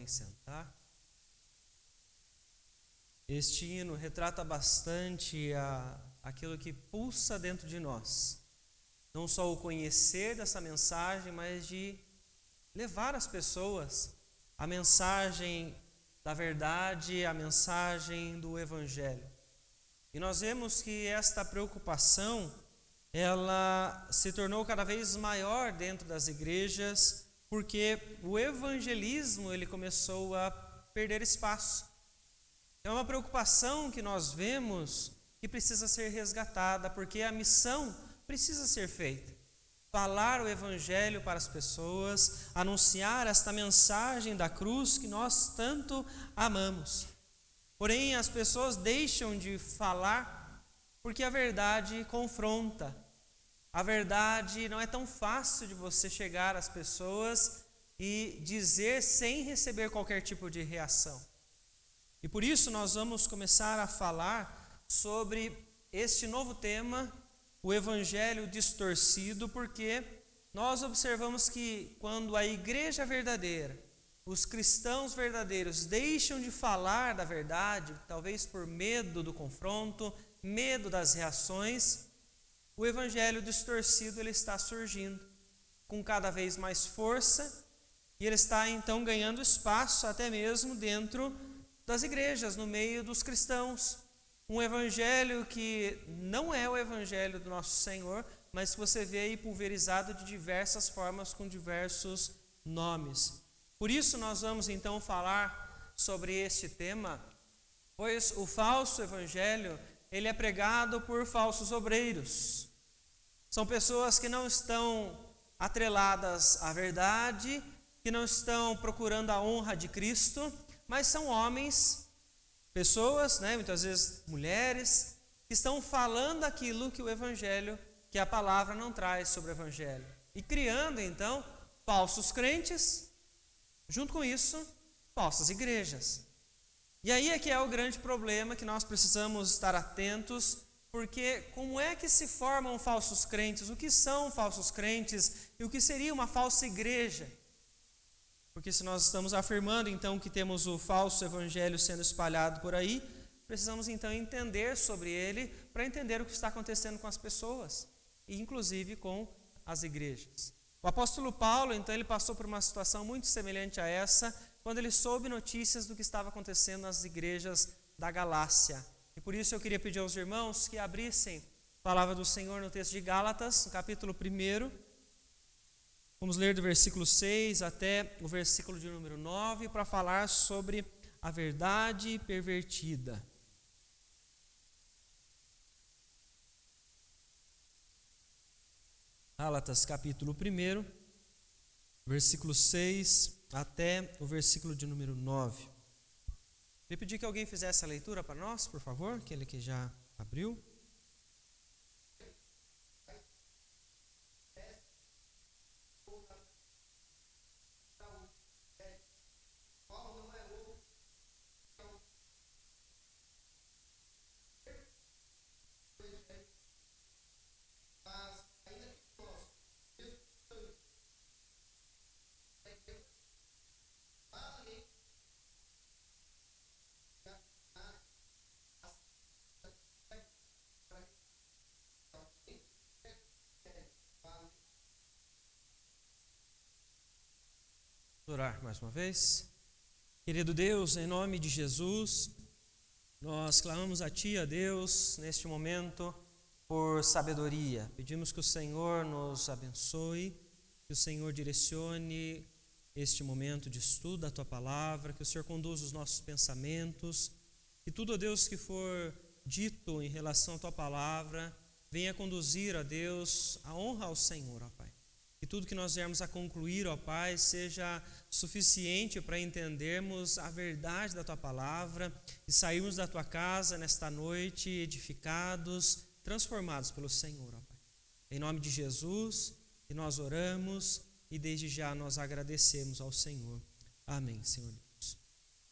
podem sentar. Este hino retrata bastante aquilo que pulsa dentro de nós. Não só o conhecer dessa mensagem, mas de levar às pessoas a mensagem da verdade, a mensagem do Evangelho. E nós vemos que esta preocupação, ela se tornou cada vez maior dentro das igrejas, porque o evangelismo ele começou a perder espaço. É uma preocupação que nós vemos que precisa ser resgatada, porque a missão precisa ser feita. Falar o evangelho para as pessoas, anunciar esta mensagem da cruz que nós tanto amamos. Porém, as pessoas deixam de falar porque a verdade confronta. A verdade não é tão fácil de você chegar às pessoas e dizer sem receber qualquer tipo de reação. E por isso nós vamos começar a falar sobre este novo tema, o evangelho distorcido, porque nós observamos que quando a igreja verdadeira, os cristãos verdadeiros deixam de falar da verdade, talvez por medo do confronto, medo das reações, o evangelho distorcido ele está surgindo com cada vez mais força e ele está então ganhando espaço até mesmo dentro das igrejas, no meio dos cristãos. Um evangelho que não é o evangelho do nosso Senhor, mas que você vê aí pulverizado de diversas formas, com diversos nomes. Por isso nós vamos então falar sobre este tema, pois o falso evangelho, ele é pregado por falsos obreiros. São pessoas que não estão atreladas à verdade, que não estão procurando a honra de Cristo, mas são homens, pessoas, muitas vezes mulheres, que estão falando aquilo que o evangelho, que a palavra não traz sobre o evangelho. E criando então falsos crentes, junto com isso, falsas igrejas. E aí é que é o grande problema que nós precisamos estar atentos, porque como é que se formam falsos crentes? O que são falsos crentes? E o que seria uma falsa igreja? Porque se nós estamos afirmando então que temos o falso evangelho sendo espalhado por aí, precisamos então entender sobre ele para entender o que está acontecendo com as pessoas, e inclusive com as igrejas. O apóstolo Paulo, então, ele passou por uma situação muito semelhante a essa, quando ele soube notícias do que estava acontecendo nas igrejas da Galácia. E por isso eu queria pedir aos irmãos que abrissem a palavra do Senhor no texto de Gálatas, no capítulo 1. Vamos ler do versículo 6 até o versículo de número 9, para falar sobre a verdade pervertida. Gálatas capítulo 1, versículo 6 até o versículo de número 9. Eu pedi que alguém fizesse a leitura para nós, por favor, aquele que já abriu. Orar mais uma vez. Querido Deus, em nome de Jesus, nós clamamos a Ti, a Deus, neste momento, por sabedoria. Pedimos que o Senhor nos abençoe, que o Senhor direcione este momento de estudo da Tua Palavra, que o Senhor conduza os nossos pensamentos, que tudo, ó Deus, que for dito em relação à Tua Palavra, venha conduzir, ó Deus, a honra ao Senhor, ó Pai. Que tudo que nós viermos a concluir, ó Pai, seja suficiente para entendermos a verdade da Tua Palavra e sairmos da Tua casa nesta noite edificados, transformados pelo Senhor, ó Pai. Em nome de Jesus, que nós oramos e desde já nós agradecemos ao Senhor. Amém, Senhor Deus.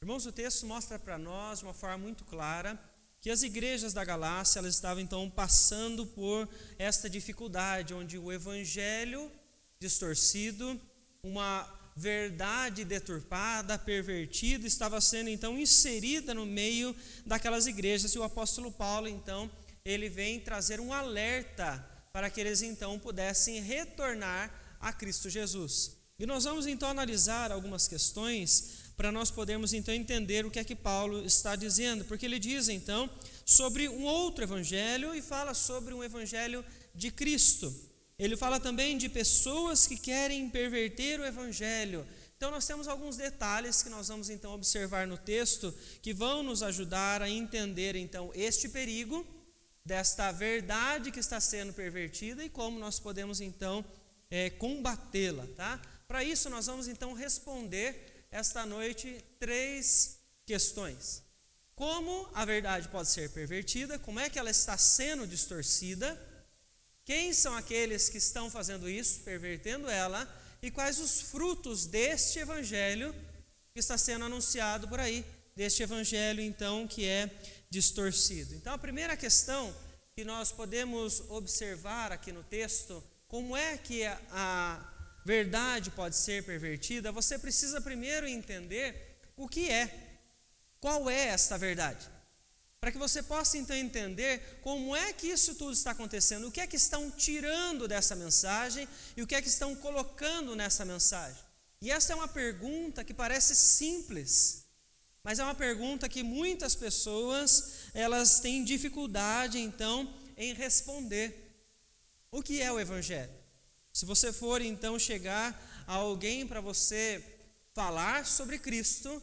Irmãos, o texto mostra para nós de uma forma muito clara que as igrejas da Galácia, elas estavam então passando por esta dificuldade, onde o evangelho distorcido, uma verdade deturpada, pervertida, estava sendo então inserida no meio daquelas igrejas, e o apóstolo Paulo então, ele vem trazer um alerta para que eles então pudessem retornar a Cristo Jesus. E nós vamos então analisar algumas questões para nós podermos então entender o que é que Paulo está dizendo, porque ele diz então sobre um outro evangelho e fala sobre um evangelho de Cristo. Ele fala também de pessoas que querem perverter o evangelho. Então nós temos alguns detalhes que nós vamos então observar no texto que vão nos ajudar a entender então este perigo desta verdade que está sendo pervertida e como nós podemos então combatê-la, tá? Para isso nós vamos então responder esta noite 3 questões. Como a verdade pode ser pervertida? Como é que ela está sendo distorcida? Quem são aqueles que estão fazendo isso, pervertendo ela? E quais os frutos deste evangelho que está sendo anunciado por aí? Deste evangelho então que é distorcido. Então a primeira questão que nós podemos observar aqui no texto, como é que a verdade pode ser pervertida, você precisa primeiro entender o que é, qual é esta verdade, para que você possa então entender como é que isso tudo está acontecendo, o que é que estão tirando dessa mensagem e o que é que estão colocando nessa mensagem. E essa é uma pergunta que parece simples, mas é uma pergunta que muitas pessoas, elas têm dificuldade então em responder. O que é o evangelho? Se você for então chegar a alguém para você falar sobre Cristo,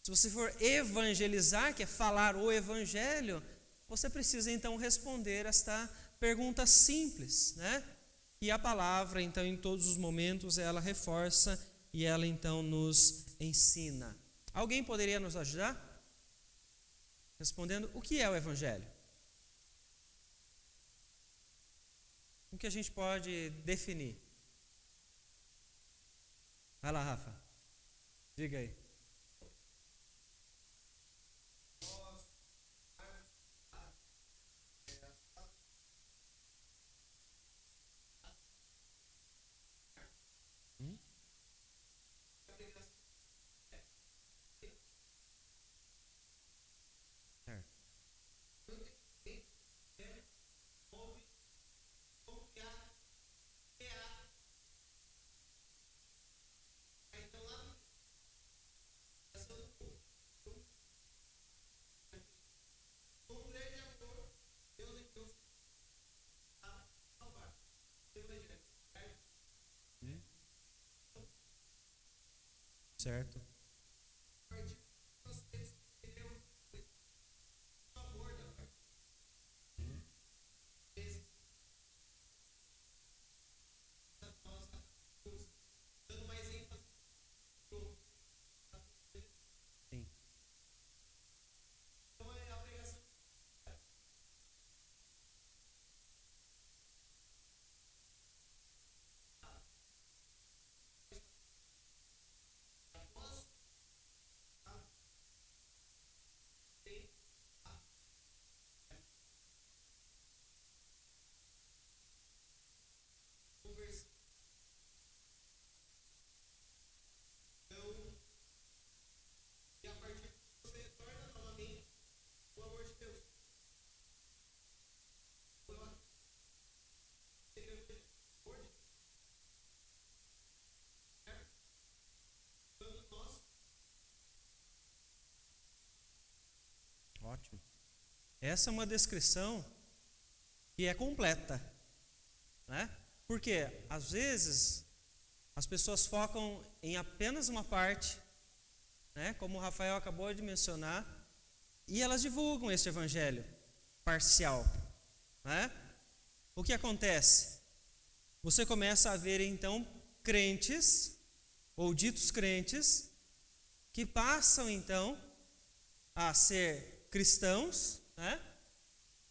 se você for evangelizar, que é falar o evangelho, você precisa então responder esta pergunta simples, né? E a palavra então em todos os momentos ela reforça e ela então nos ensina. Alguém poderia nos ajudar? Respondendo, o que é o evangelho? O que a gente pode definir? Vai lá, Rafa. Diga aí. Certo. Sim. Ótimo. Essa é uma descrição que é completa, né? Porque às vezes as pessoas focam em apenas uma parte, né? Como o Rafael acabou de mencionar, e elas divulgam esse evangelho parcial, né? O que acontece? Você começa a ver então crentes ou ditos crentes que passam então a ser cristãos, né?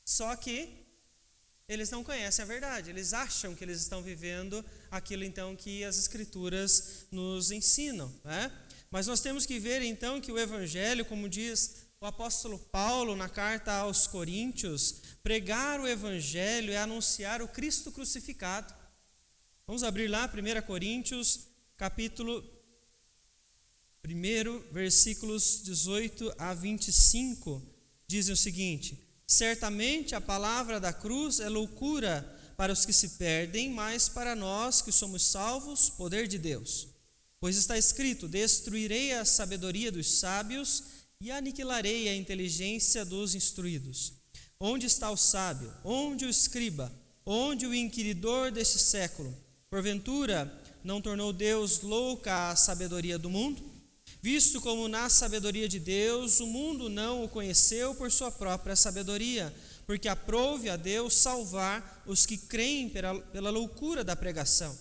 Só que eles não conhecem a verdade, eles acham que eles estão vivendo aquilo então que as escrituras nos ensinam, né? Mas nós temos que ver então que o evangelho, como diz o apóstolo Paulo na carta aos Coríntios, pregar o evangelho é anunciar o Cristo crucificado. Vamos abrir lá 1 Coríntios capítulo Primeiro, versículos 18 a 25, dizem o seguinte: certamente a palavra da cruz é loucura para os que se perdem, mas para nós que somos salvos, poder de Deus. Pois está escrito: destruirei a sabedoria dos sábios e aniquilarei a inteligência dos instruídos. Onde está o sábio? Onde o escriba? Onde o inquiridor deste século? Porventura, não tornou Deus louca a sabedoria do mundo? Visto como na sabedoria de Deus, o mundo não o conheceu por sua própria sabedoria, porque aprouve a Deus salvar os que creem pela loucura da pregação.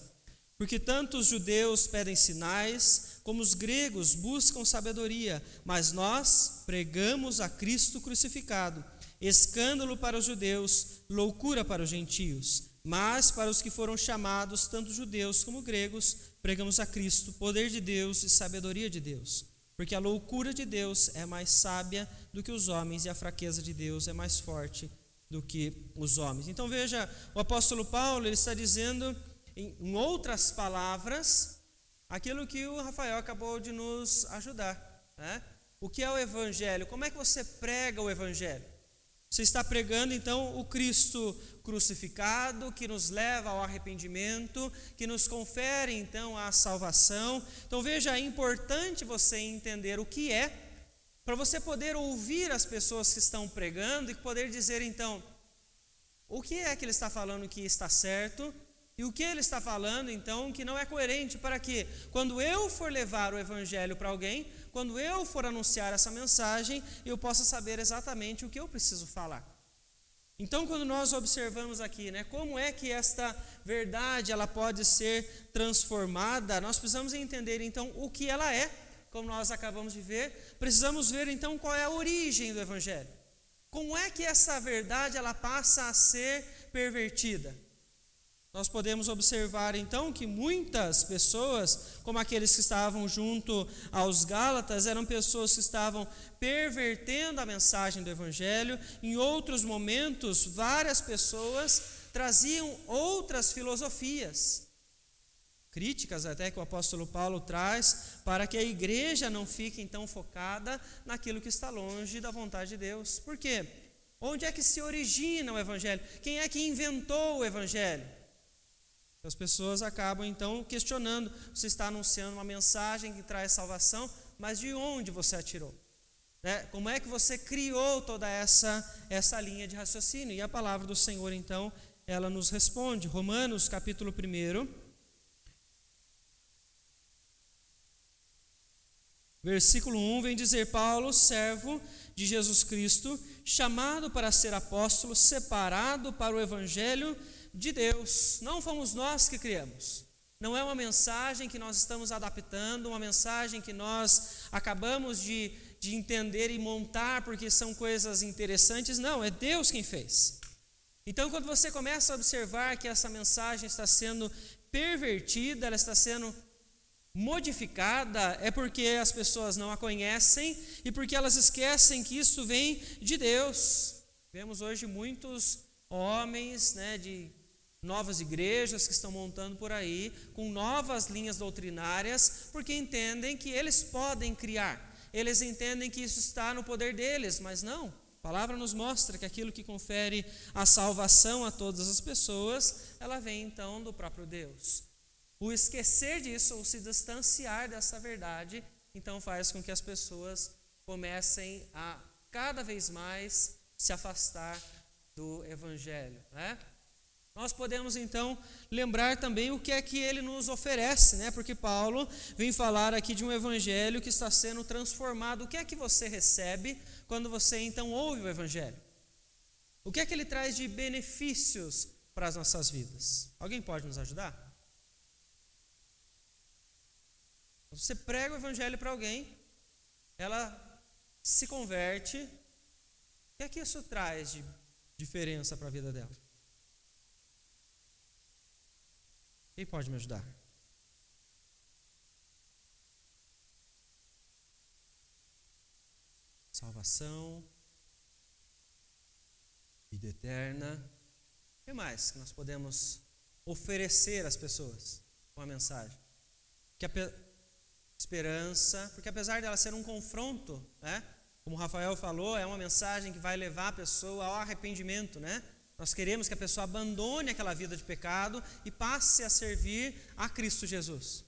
Porque tanto os judeus pedem sinais, como os gregos buscam sabedoria, mas nós pregamos a Cristo crucificado, escândalo para os judeus, loucura para os gentios. Mas para os que foram chamados, tanto judeus como gregos, pregamos a Cristo, poder de Deus e sabedoria de Deus. Porque a loucura de Deus é mais sábia do que os homens, e a fraqueza de Deus é mais forte do que os homens. Então veja, o apóstolo Paulo ele está dizendo, em outras palavras, aquilo que o Rafael acabou de nos ajudar, né? O que é o Evangelho? Como é que você prega o Evangelho? Você está pregando, então, o Cristo crucificado, que nos leva ao arrependimento, que nos confere, então, a salvação. Então, veja, é importante você entender o que é, para você poder ouvir as pessoas que estão pregando e poder dizer, então, o que é que ele está falando que está certo e o que ele está falando, então, que não é coerente, para que, quando eu for levar o Evangelho para alguém, quando eu for anunciar essa mensagem, eu possa saber exatamente o que eu preciso falar. Então, quando nós observamos aqui, né, como é que esta verdade ela pode ser transformada, nós precisamos entender, então, o que ela é, como nós acabamos de ver, precisamos ver, então, qual é a origem do Evangelho. Como é que essa verdade ela passa a ser pervertida? Nós podemos observar então que muitas pessoas, como aqueles que estavam junto aos Gálatas, eram pessoas que estavam pervertendo a mensagem do Evangelho. Em outros momentos, várias pessoas traziam outras filosofias, críticas até que o apóstolo Paulo traz, para que a igreja não fique então focada naquilo que está longe da vontade de Deus. Por quê? Onde é que se origina o Evangelho? Quem é que inventou o Evangelho? As pessoas acabam então questionando, você está anunciando uma mensagem que traz salvação, mas de onde você a tirou? Né? Como é que você criou toda essa linha de raciocínio? E a palavra do Senhor então, ela nos responde. Romanos capítulo 1, versículo 1, vem dizer: Paulo, servo de Jesus Cristo, chamado para ser apóstolo, separado para o Evangelho de Deus. Não fomos nós que criamos, não é uma mensagem que nós estamos adaptando, uma mensagem que nós acabamos de entender e montar porque são coisas interessantes. Não, é Deus quem fez. Então, quando você começa a observar que essa mensagem está sendo pervertida, ela está sendo modificada, é porque as pessoas não a conhecem e porque elas esquecem que isso vem de Deus. Vemos hoje muitos homens, né, de novas igrejas que estão montando por aí, com novas linhas doutrinárias, porque entendem que eles podem criar, eles entendem que isso está no poder deles, mas não. A palavra nos mostra que aquilo que confere a salvação a todas as pessoas, ela vem então do próprio Deus. O esquecer disso, ou se distanciar dessa verdade, então faz com que as pessoas comecem a cada vez mais se afastar do Evangelho, né? Nós podemos então lembrar também o que é que ele nos oferece, né? Porque Paulo vem falar aqui de um evangelho que está sendo transformado. O que é que você recebe quando você então ouve o evangelho? O que é que ele traz de benefícios para as nossas vidas? Alguém pode nos ajudar? Você prega o evangelho para alguém, ela se converte. O que é que isso traz de diferença para a vida dela? Quem pode me ajudar? Salvação, vida eterna. O que mais que nós podemos oferecer às pessoas com a mensagem? esperança, porque apesar dela ser um confronto, né? Como o Rafael falou, é uma mensagem que vai levar a pessoa ao arrependimento, né? Nós queremos que a pessoa abandone aquela vida de pecado e passe a servir a Cristo Jesus.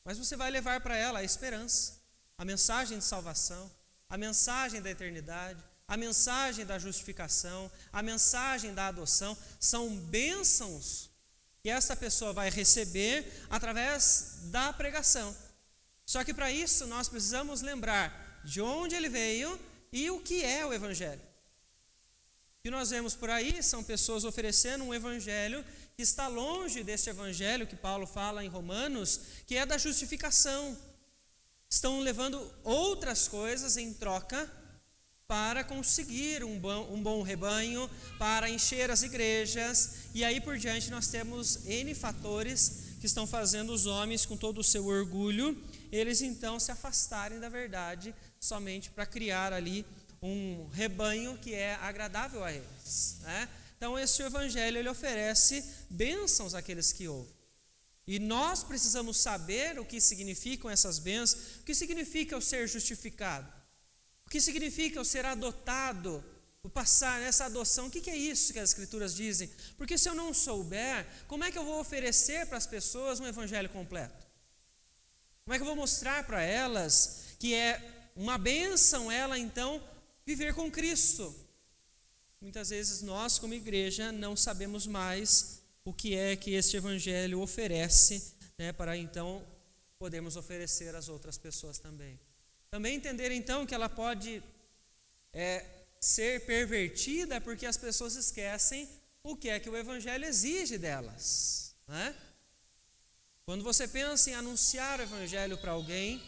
Mas você vai levar para ela a esperança, a mensagem de salvação, a mensagem da eternidade, a mensagem da justificação, a mensagem da adoção. São bênçãos que essa pessoa vai receber através da pregação. Só que para isso nós precisamos lembrar de onde ele veio e o que é o Evangelho. O que nós vemos por aí são pessoas oferecendo um Evangelho que está longe deste Evangelho que Paulo fala em Romanos, que é da justificação. Estão levando outras coisas em troca para conseguir um bom rebanho, para encher as igrejas, e aí por diante nós temos N fatores que estão fazendo os homens, com todo o seu orgulho, eles então se afastarem da verdade, somente para criar ali um rebanho que é agradável a eles, né? Então esse Evangelho, ele oferece bênçãos àqueles que ouvem. E nós precisamos saber o que significam essas bênçãos, o que significa o ser justificado, o que significa o ser adotado, o passar nessa adoção. O que é isso que as Escrituras dizem? Porque se eu não souber, como é que eu vou oferecer para as pessoas um Evangelho completo? Como é que eu vou mostrar para elas que é uma bênção ela então viver com Cristo? Muitas vezes nós, como igreja, não sabemos mais o que é que este Evangelho oferece, né, para então podermos oferecer às outras pessoas também. Também entender então que ela pode ser pervertida porque as pessoas esquecem o que é que o Evangelho exige delas, né? Quando você pensa em anunciar o Evangelho para alguém,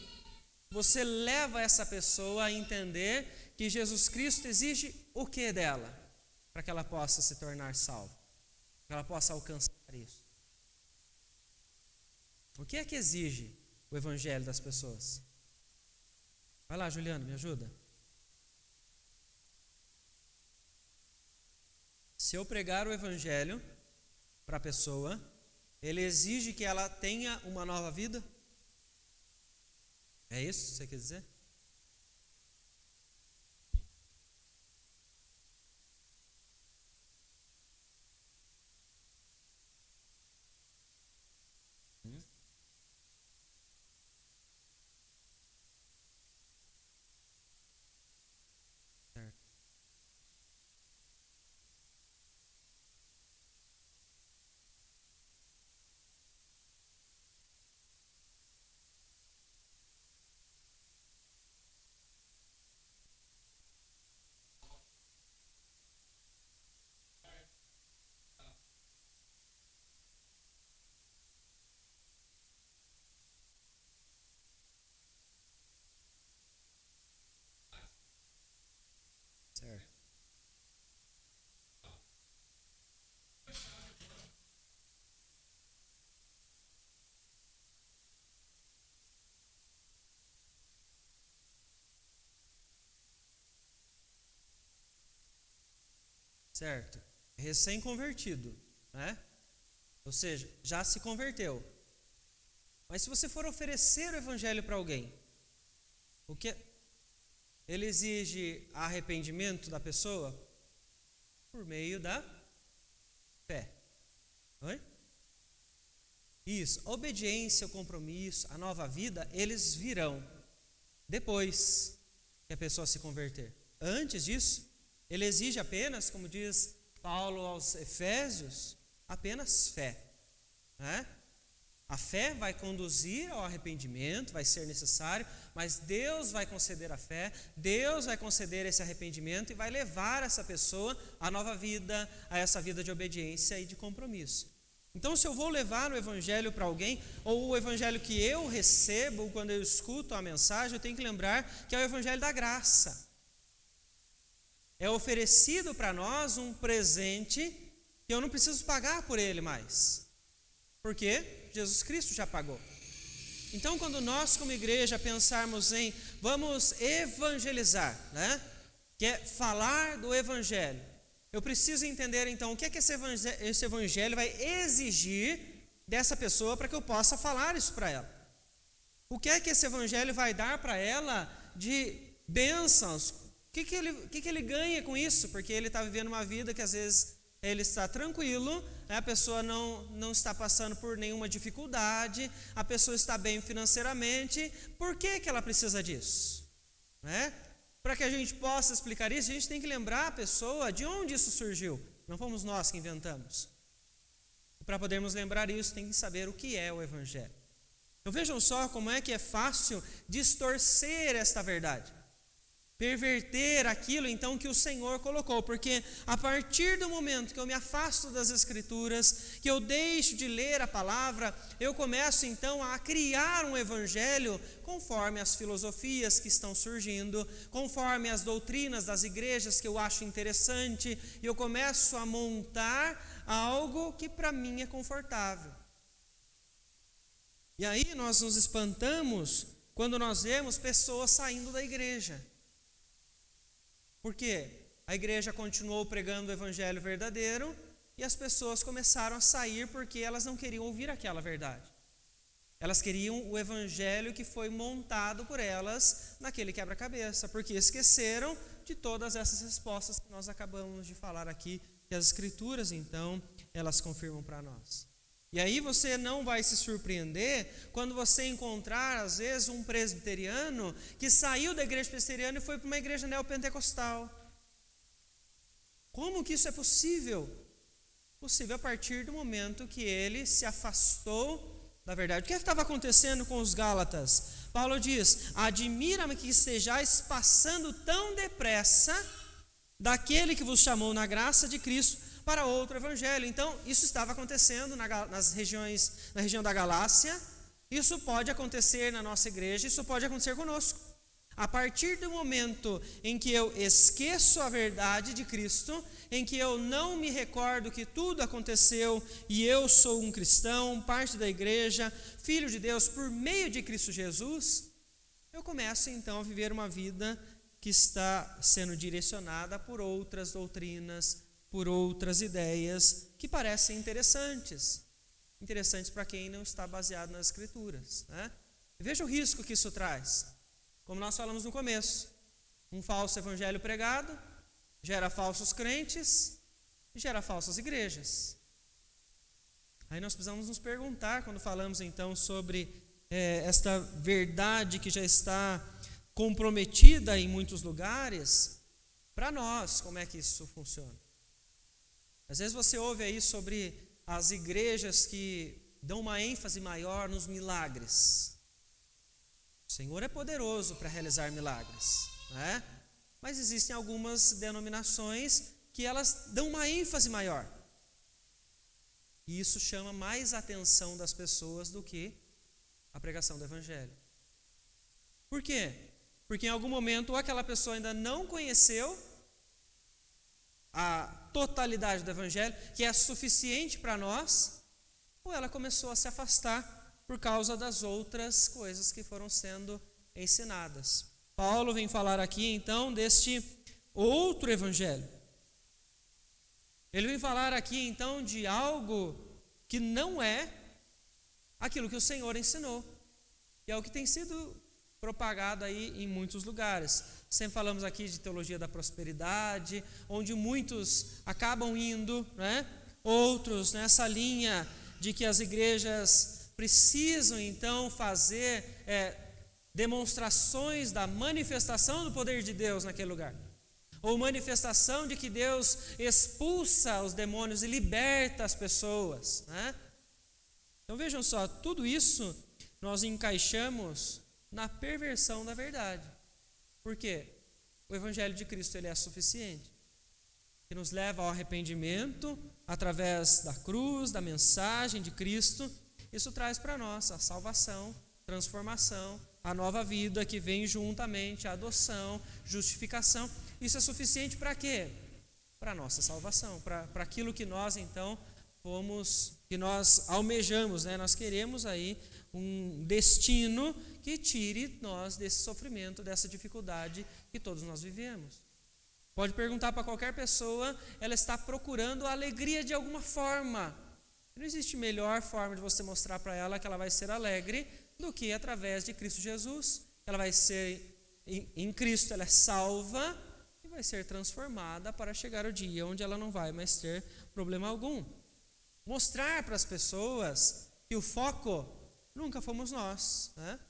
você leva essa pessoa a entender que Jesus Cristo exige o que dela, para que ela possa se tornar salva, para que ela possa alcançar isso. O que é que exige o Evangelho das pessoas? Vai lá, Juliano, me ajuda. Se eu pregar o Evangelho para a pessoa, ele exige que ela tenha uma nova vida? É isso que você quer dizer? Certo. Certo. Recém-convertido, né? Ou seja, já se converteu. Mas se você for oferecer o Evangelho para alguém, o que ele exige arrependimento da pessoa? Por meio da fé. Oi? Isso, obediência, o compromisso, a nova vida, eles virão depois que a pessoa se converter. Antes disso, ele exige apenas, como diz Paulo aos Efésios, apenas fé, né? A fé vai conduzir ao arrependimento, vai ser necessário, mas Deus vai conceder a fé, Deus vai conceder esse arrependimento e vai levar essa pessoa à nova vida, a essa vida de obediência e de compromisso. Então, se eu vou levar o Evangelho para alguém, ou o Evangelho que eu recebo quando eu escuto a mensagem, eu tenho que lembrar que é o Evangelho da graça. É oferecido para nós um presente que eu não preciso pagar por ele mais. Por quê? Jesus Cristo já pagou. Então, quando nós como igreja pensarmos em vamos evangelizar, né? Que é falar do Evangelho, eu preciso entender então o que é que esse Evangelho vai exigir dessa pessoa para que eu possa falar isso para ela. O que é que esse evangelho vai dar para ela de bênçãos? O que ele ganha com isso? Porque ele está vivendo uma vida que às vezes ele está tranquilo, né? A pessoa não está passando por nenhuma dificuldade, a pessoa está bem financeiramente. Por que ela precisa disso? Né? Para que a gente possa explicar isso, a gente tem que lembrar a pessoa de onde isso surgiu. Não fomos nós que inventamos. E para podermos lembrar isso, tem que saber o que é o evangelho. Então vejam só como é que é fácil distorcer esta verdade. Perverter aquilo então que o Senhor colocou, porque a partir do momento que eu me afasto das Escrituras, que eu deixo de ler a palavra, eu começo então a criar um evangelho conforme as filosofias que estão surgindo, conforme as doutrinas das igrejas que eu acho interessante, e eu começo a montar algo que para mim é confortável. E aí nós nos espantamos quando nós vemos pessoas saindo da igreja. Por quê? A igreja continuou pregando o evangelho verdadeiro e as pessoas começaram a sair porque elas não queriam ouvir aquela verdade. Elas queriam o evangelho que foi montado por elas naquele quebra-cabeça, porque esqueceram de todas essas respostas que nós acabamos de falar aqui, que as Escrituras, então, elas confirmam para nós. E aí você não vai se surpreender quando você encontrar, às vezes, um presbiteriano que saiu da igreja presbiteriana e foi para uma igreja neopentecostal. Como que isso é possível? Possível a partir do momento que ele se afastou da verdade. O que estava acontecendo com os Gálatas? Paulo diz: admira-me que estejais passando tão depressa daquele que vos chamou na graça de Cristo para outro evangelho. Então, isso estava acontecendo na região da Galácia, isso pode acontecer na nossa igreja, isso pode acontecer conosco. A partir do momento em que eu esqueço a verdade de Cristo, em que eu não me recordo que tudo aconteceu e eu sou um cristão, parte da igreja, filho de Deus por meio de Cristo Jesus, eu começo então a viver uma vida que está sendo direcionada por outras doutrinas, por outras ideias que parecem interessantes para quem não está baseado nas Escrituras, né? Veja o risco que isso traz. Como nós falamos no começo, um falso evangelho pregado gera falsos crentes e gera falsas igrejas. Aí nós precisamos nos perguntar, quando falamos então sobre esta verdade que já está comprometida em muitos lugares, para nós, como é que isso funciona? Às vezes você ouve aí sobre as igrejas que dão uma ênfase maior nos milagres. O Senhor é poderoso para realizar milagres, né? Mas existem algumas denominações que elas dão uma ênfase maior. E isso chama mais a atenção das pessoas do que a pregação do Evangelho. Por quê? Porque em algum momento ou aquela pessoa ainda não conheceu a totalidade do Evangelho, que é suficiente para nós, ou ela começou a se afastar por causa das outras coisas que foram sendo ensinadas. Paulo vem falar aqui então deste outro Evangelho. Ele vem falar aqui então de algo que não é aquilo que o Senhor ensinou, e é o que tem sido propagado aí em muitos lugares. Sempre falamos aqui de teologia da prosperidade, onde muitos acabam indo, né? Outros nessa linha de que as igrejas precisam então fazer demonstrações da manifestação do poder de Deus naquele lugar, ou manifestação de que Deus expulsa os demônios e liberta as pessoas, né? Então vejam só, tudo isso nós encaixamos na perversão da verdade. Por quê? O Evangelho de Cristo ele é suficiente, que nos leva ao arrependimento através da cruz, da mensagem de Cristo. Isso traz para nós a salvação, transformação, a nova vida que vem juntamente, a adoção, justificação. Isso é suficiente para quê? Para a nossa salvação, para aquilo que nós então que nós almejamos, né? Nós queremos aí um destino que tire nós desse sofrimento, dessa dificuldade que todos nós vivemos. Pode perguntar para qualquer pessoa, ela está procurando a alegria de alguma forma. Não existe melhor forma de você mostrar para ela que ela vai ser alegre do que através de Cristo Jesus. Ela vai ser, em Cristo ela é salva e vai ser transformada para chegar o dia onde ela não vai mais ter problema algum. Mostrar para as pessoas que o foco nunca fomos nós, né?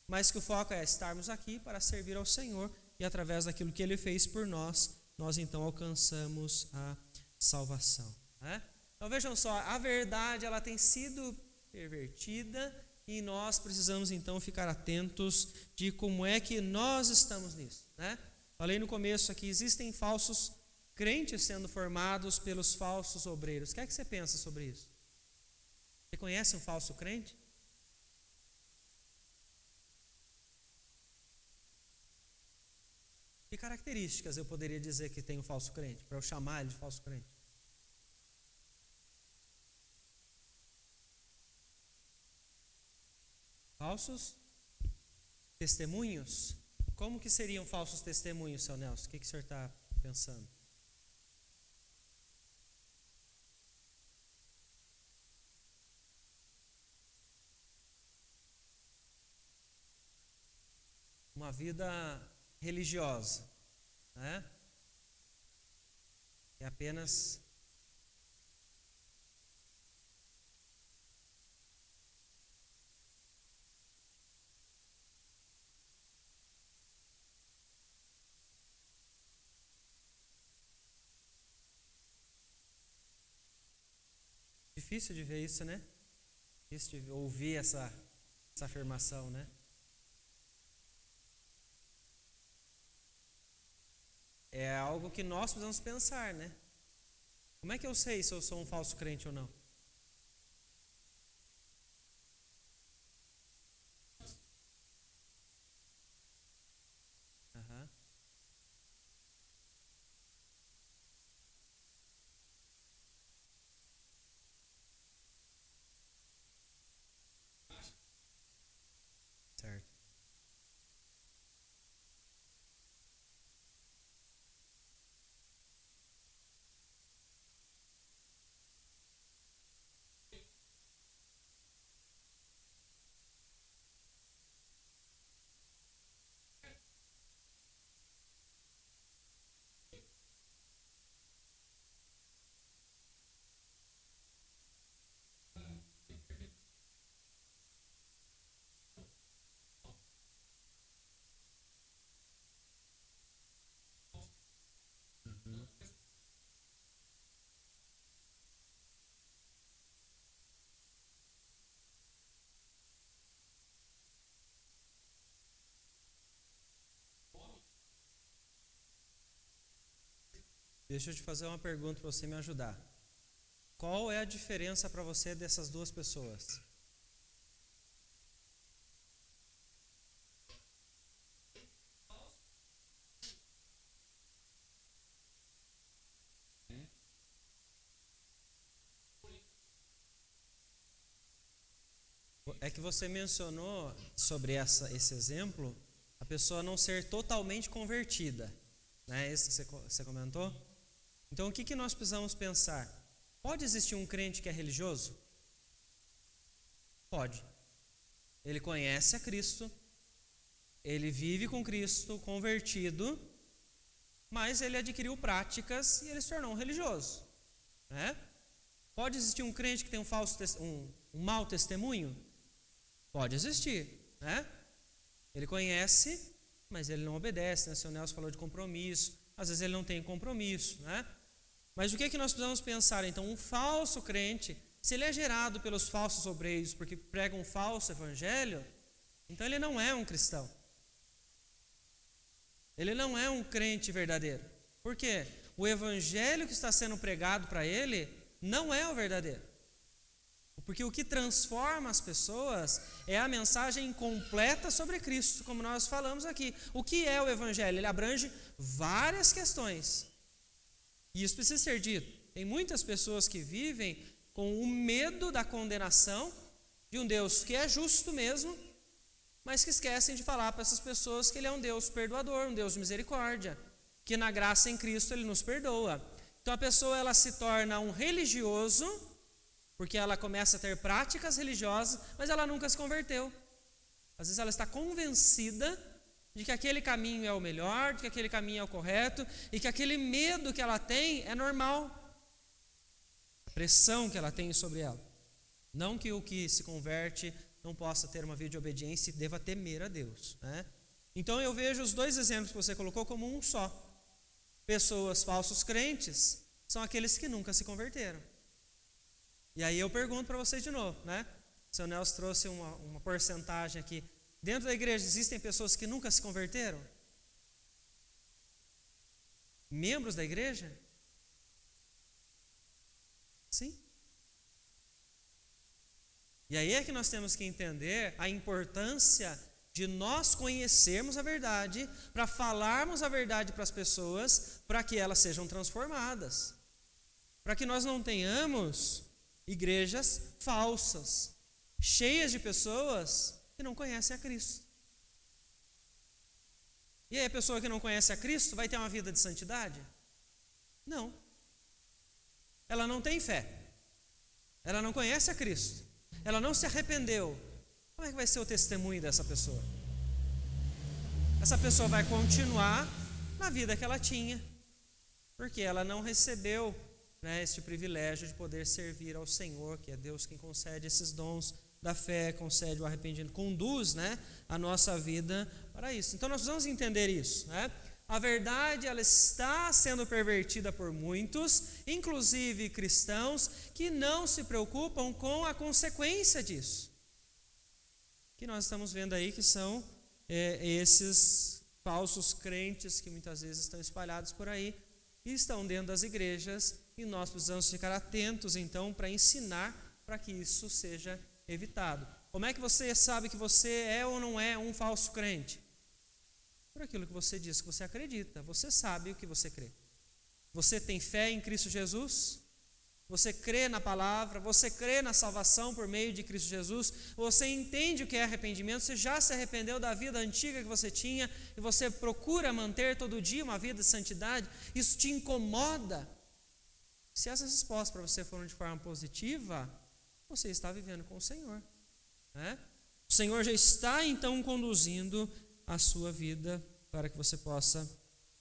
Mas que o foco é estarmos aqui para servir ao Senhor e através daquilo que Ele fez por nós, nós então alcançamos a salvação, né? Então vejam só, a verdade ela tem sido pervertida e nós precisamos então ficar atentos de como é que nós estamos nisso, né? Falei no começo aqui, existem falsos crentes sendo formados pelos falsos obreiros. O que é que você pensa sobre isso? Você conhece um falso crente? Que características eu poderia dizer que tem um falso crente, para eu chamar ele de falso crente? Falsos testemunhos? Como que seriam falsos testemunhos, seu Nelson? O que o senhor está pensando? Uma vida religiosa, né? É apenas difícil de ver isso, né? Difícil de ouvir essa afirmação, né? É algo que nós precisamos pensar, né? Como é que eu sei se eu sou um falso crente ou não? Uhum. Certo. Deixa eu te fazer uma pergunta para você me ajudar. Qual é a diferença para você dessas duas pessoas? É que você mencionou sobre esse exemplo, a pessoa não ser totalmente convertida, né? Isso que você comentou? Então, o que nós precisamos pensar? Pode existir um crente que é religioso? Pode. Ele conhece a Cristo, ele vive com Cristo, convertido, mas ele adquiriu práticas e ele se tornou um religioso, né? Pode existir um crente que tem um mau testemunho? Pode existir, né? Ele conhece, mas ele não obedece, né? O senhor Nelson falou de compromisso, às vezes ele não tem compromisso, né? Mas o que nós precisamos pensar, então? Um falso crente, se ele é gerado pelos falsos obreiros porque pregam um falso evangelho, então ele não é um cristão. Ele não é um crente verdadeiro. Por quê? O evangelho que está sendo pregado para ele não é o verdadeiro. Porque o que transforma as pessoas é a mensagem completa sobre Cristo, como nós falamos aqui. O que é o evangelho? Ele abrange várias questões. E isso precisa ser dito. Tem muitas pessoas que vivem com o medo da condenação de um Deus que é justo mesmo, mas que esquecem de falar para essas pessoas que Ele é um Deus perdoador, um Deus de misericórdia, que na graça em Cristo Ele nos perdoa. Então a pessoa ela se torna um religioso, porque ela começa a ter práticas religiosas, mas ela nunca se converteu. Às vezes ela está convencida de que aquele caminho é o melhor, de que aquele caminho é o correto, e que aquele medo que ela tem é normal. A pressão que ela tem sobre ela. Não que o que se converte não possa ter uma vida de obediência e deva temer a Deus, né? Então eu vejo os dois exemplos que você colocou como um só. Pessoas falsos crentes são aqueles que nunca se converteram. E aí eu pergunto para vocês de novo, né? O seu Nelson trouxe uma porcentagem aqui. Dentro da igreja existem pessoas que nunca se converteram? Membros da igreja? Sim. E aí é que nós temos que entender a importância de nós conhecermos a verdade, para falarmos a verdade para as pessoas, para que elas sejam transformadas. Para que nós não tenhamos igrejas falsas, cheias de pessoas que não conhecem a Cristo. E aí a pessoa que não conhece a Cristo vai ter uma vida de santidade? Não. Ela não tem fé. Ela não conhece a Cristo. Ela não se arrependeu. Como é que vai ser o testemunho dessa pessoa? Essa pessoa vai continuar na vida que ela tinha, porque ela não recebeu, né, este privilégio de poder servir ao Senhor, que é Deus quem concede esses dons da fé, concede o arrependimento, conduz, né, a nossa vida para isso. Então nós precisamos entender isso, né? A verdade, ela está sendo pervertida por muitos, inclusive cristãos, que não se preocupam com a consequência disso. Que nós estamos vendo aí que são esses falsos crentes que muitas vezes estão espalhados por aí e estão dentro das igrejas, e nós precisamos ficar atentos então para ensinar para que isso seja evitado. Como é que você sabe que você é ou não é um falso crente? Por aquilo que você diz que você acredita, você sabe o que você crê. Você tem fé em Cristo Jesus? Você crê na palavra? Você crê na salvação por meio de Cristo Jesus? Você entende o que é arrependimento? Você já se arrependeu da vida antiga que você tinha e você procura manter todo dia uma vida de santidade? Isso te incomoda? Se essas respostas para você foram de forma positiva, você está vivendo com o Senhor, né? O Senhor já está então conduzindo a sua vida para que você possa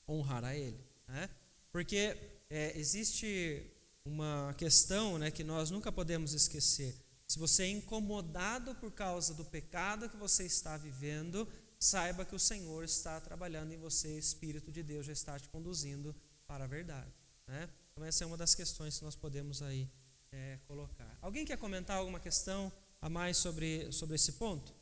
honrar a Ele, né? Porque existe uma questão, né, que nós nunca podemos esquecer. Se você é incomodado por causa do pecado que você está vivendo, saiba que o Senhor está trabalhando em você, o Espírito de Deus já está te conduzindo para a verdade, né? Então essa é uma das questões que nós podemos aí colocar. Alguém quer comentar alguma questão a mais sobre esse ponto?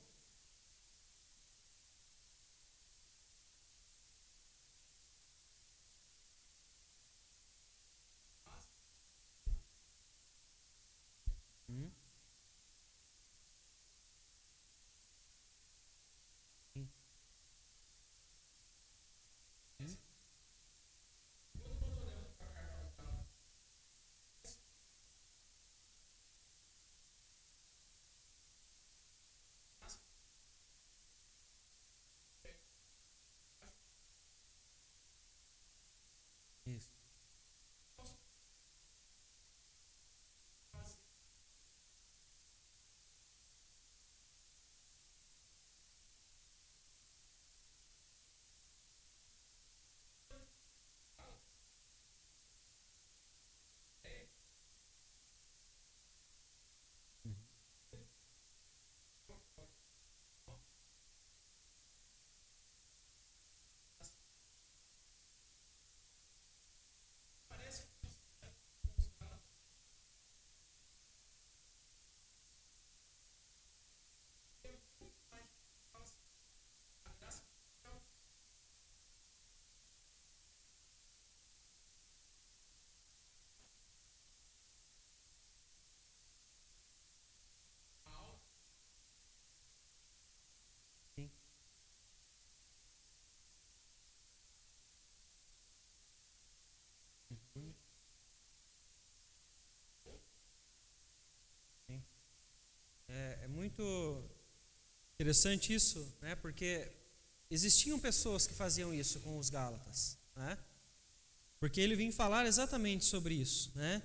Sim. Sim. Isso. Sim. Uhum. Sim. É muito interessante isso, né? Porque existiam pessoas que faziam isso com os Gálatas, né? Porque ele vem falar exatamente sobre isso, né?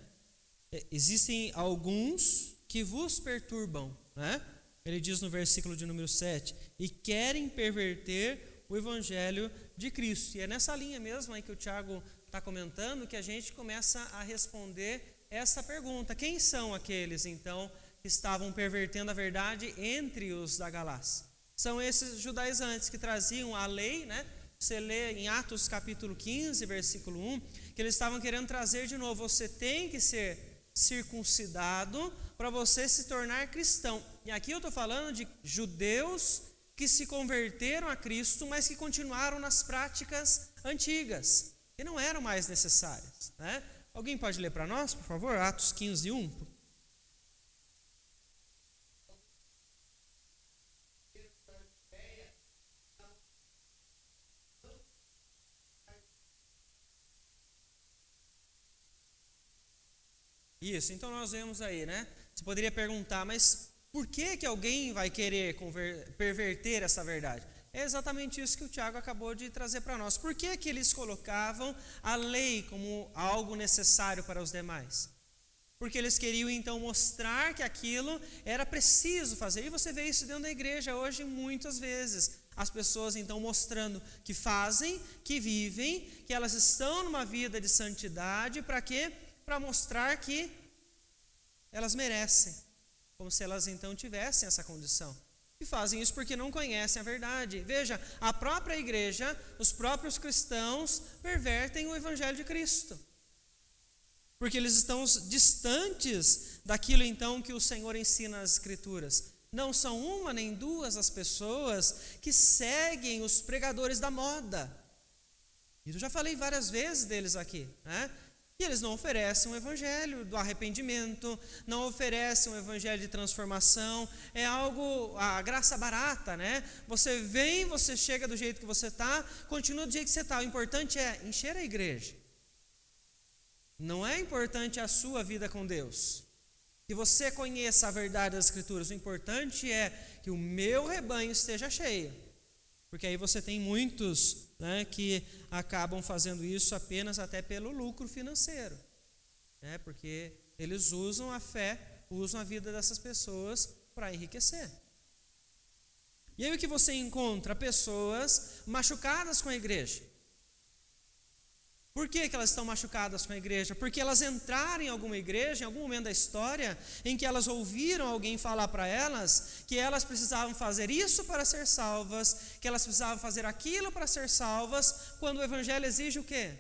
Existem alguns que vos perturbam, né? Ele diz no versículo de número 7, e querem perverter o evangelho de Cristo. E é nessa linha mesmo aí que o Tiago está comentando que a gente começa a responder essa pergunta. Quem são aqueles, então, que estavam pervertendo a verdade entre os da Galácia? São esses judaizantes que traziam a lei, né? Você lê em Atos capítulo 15, versículo 1, que eles estavam querendo trazer de novo, você tem que ser circuncidado para você se tornar cristão. E aqui eu estou falando de judeus que se converteram a Cristo, mas que continuaram nas práticas antigas, que não eram mais necessárias, né? Alguém pode ler para nós, por favor? Atos 15, 1. Isso, então nós vemos aí, né? Você poderia perguntar, mas por que alguém vai querer perverter essa verdade? É exatamente isso que o Tiago acabou de trazer para nós. Por que eles colocavam a lei como algo necessário para os demais? Porque eles queriam então mostrar que aquilo era preciso fazer. E você vê isso dentro da igreja hoje muitas vezes. As pessoas então mostrando que fazem, que vivem, que elas estão numa vida de santidade, para quê? Para mostrar que elas merecem, como se elas então tivessem essa condição. E fazem isso porque não conhecem a verdade. Veja, a própria igreja, os próprios cristãos pervertem o evangelho de Cristo. Porque eles estão distantes daquilo então que o Senhor ensina nas Escrituras. Não são uma nem duas as pessoas que seguem os pregadores da moda. E eu já falei várias vezes deles aqui, né? E eles não oferecem um evangelho do arrependimento, não oferecem um evangelho de transformação, é algo, a graça barata, né? Você vem, você chega do jeito que você está, continua do jeito que você está. O importante é encher a igreja. Não é importante a sua vida com Deus. Que você conheça a verdade das Escrituras. O importante é que o meu rebanho esteja cheio. Porque aí você tem muitos, né, que acabam fazendo isso apenas até pelo lucro financeiro, né, porque eles usam a fé, usam a vida dessas pessoas para enriquecer. E aí o que você encontra? Pessoas machucadas com a igreja. Por que elas estão machucadas com a igreja? Porque elas entraram em alguma igreja, em algum momento da história, em que elas ouviram alguém falar para elas que elas precisavam fazer isso para ser salvas, que elas precisavam fazer aquilo para ser salvas, quando o evangelho exige o quê?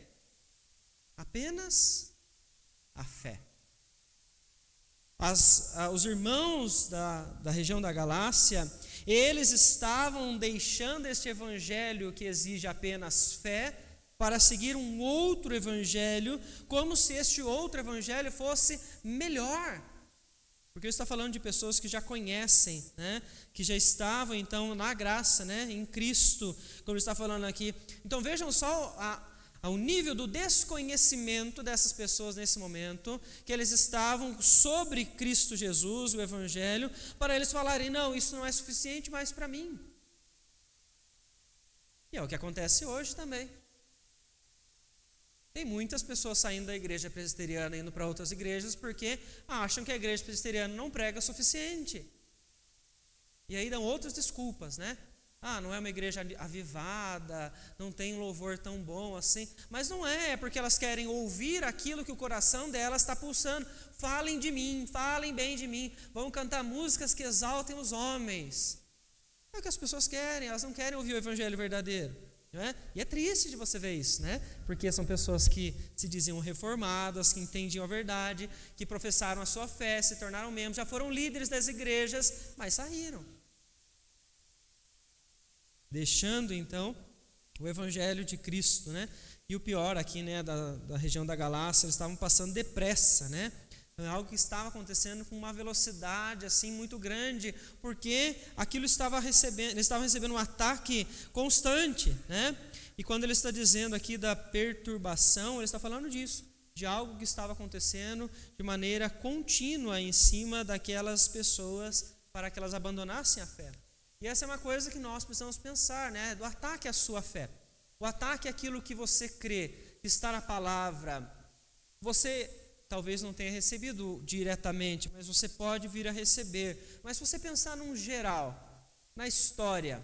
Apenas a fé. Os irmãos da região da Galácia, eles estavam deixando este evangelho que exige apenas fé, para seguir um outro evangelho, como se este outro evangelho fosse melhor. Porque ele está falando de pessoas que já conhecem, né? Que já estavam então na graça, né? Em Cristo, como ele está falando aqui. Então vejam só ao nível do desconhecimento dessas pessoas nesse momento, que eles estavam sobre Cristo Jesus, o evangelho, para eles falarem, não, isso não é suficiente mais para mim. E é o que acontece hoje também. Tem muitas pessoas saindo da igreja presbiteriana e indo para outras igrejas porque acham que a igreja presbiteriana não prega o suficiente. E aí dão outras desculpas, né? Não é uma igreja avivada, não tem um louvor tão bom assim. Mas não é porque elas querem ouvir aquilo que o coração delas está pulsando. Falem de mim, falem bem de mim, vão cantar músicas que exaltem os homens. É o que as pessoas querem, elas não querem ouvir o evangelho verdadeiro. E é triste de você ver isso, né? Porque são pessoas que se diziam reformadas, que entendiam a verdade, que professaram a sua fé, se tornaram membros, já foram líderes das igrejas, mas saíram. Deixando então o evangelho de Cristo, né? E o pior aqui, né, da região da Galácia, eles estavam passando depressa, né? Algo que estava acontecendo com uma velocidade assim muito grande, porque aquilo eles estavam recebendo um ataque constante, né? E quando ele está dizendo aqui da perturbação, ele está falando disso, de algo que estava acontecendo de maneira contínua em cima daquelas pessoas para que elas abandonassem a fé. E essa é uma coisa que nós precisamos pensar, né? Do ataque à sua fé, o ataque àquilo que você crê, que está na palavra. Você talvez não tenha recebido diretamente, mas você pode vir a receber. Mas se você pensar num geral, na história,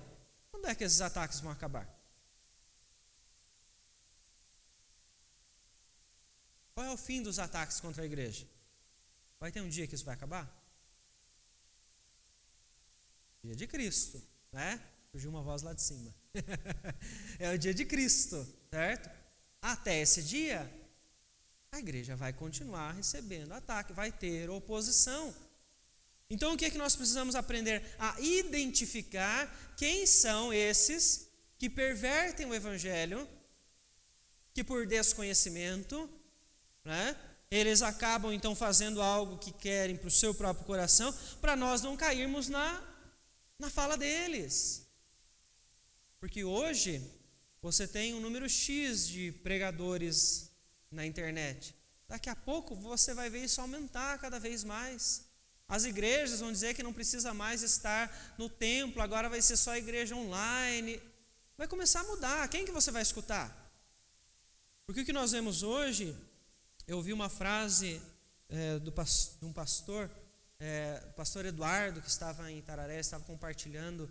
quando é que esses ataques vão acabar? Qual é o fim dos ataques contra a igreja? Vai ter um dia que isso vai acabar? Dia de Cristo, né? Surgiu uma voz lá de cima. É o dia de Cristo, certo? Até esse dia, a igreja vai continuar recebendo ataque, vai ter oposição. Então o que é que nós precisamos aprender? A identificar quem são esses que pervertem o evangelho, que por desconhecimento, né, eles acabam então fazendo algo que querem para o seu próprio coração, para nós não cairmos na fala deles. Porque hoje você tem um número X de pregadores na internet. Daqui a pouco você vai ver isso aumentar cada vez mais. As igrejas vão dizer que não precisa mais estar no templo, agora vai ser só igreja online. Vai começar a mudar. Quem que você vai escutar? Porque o que nós vemos hoje, eu ouvi uma frase de um pastor, o pastor Eduardo, que estava em Itararé, estava compartilhando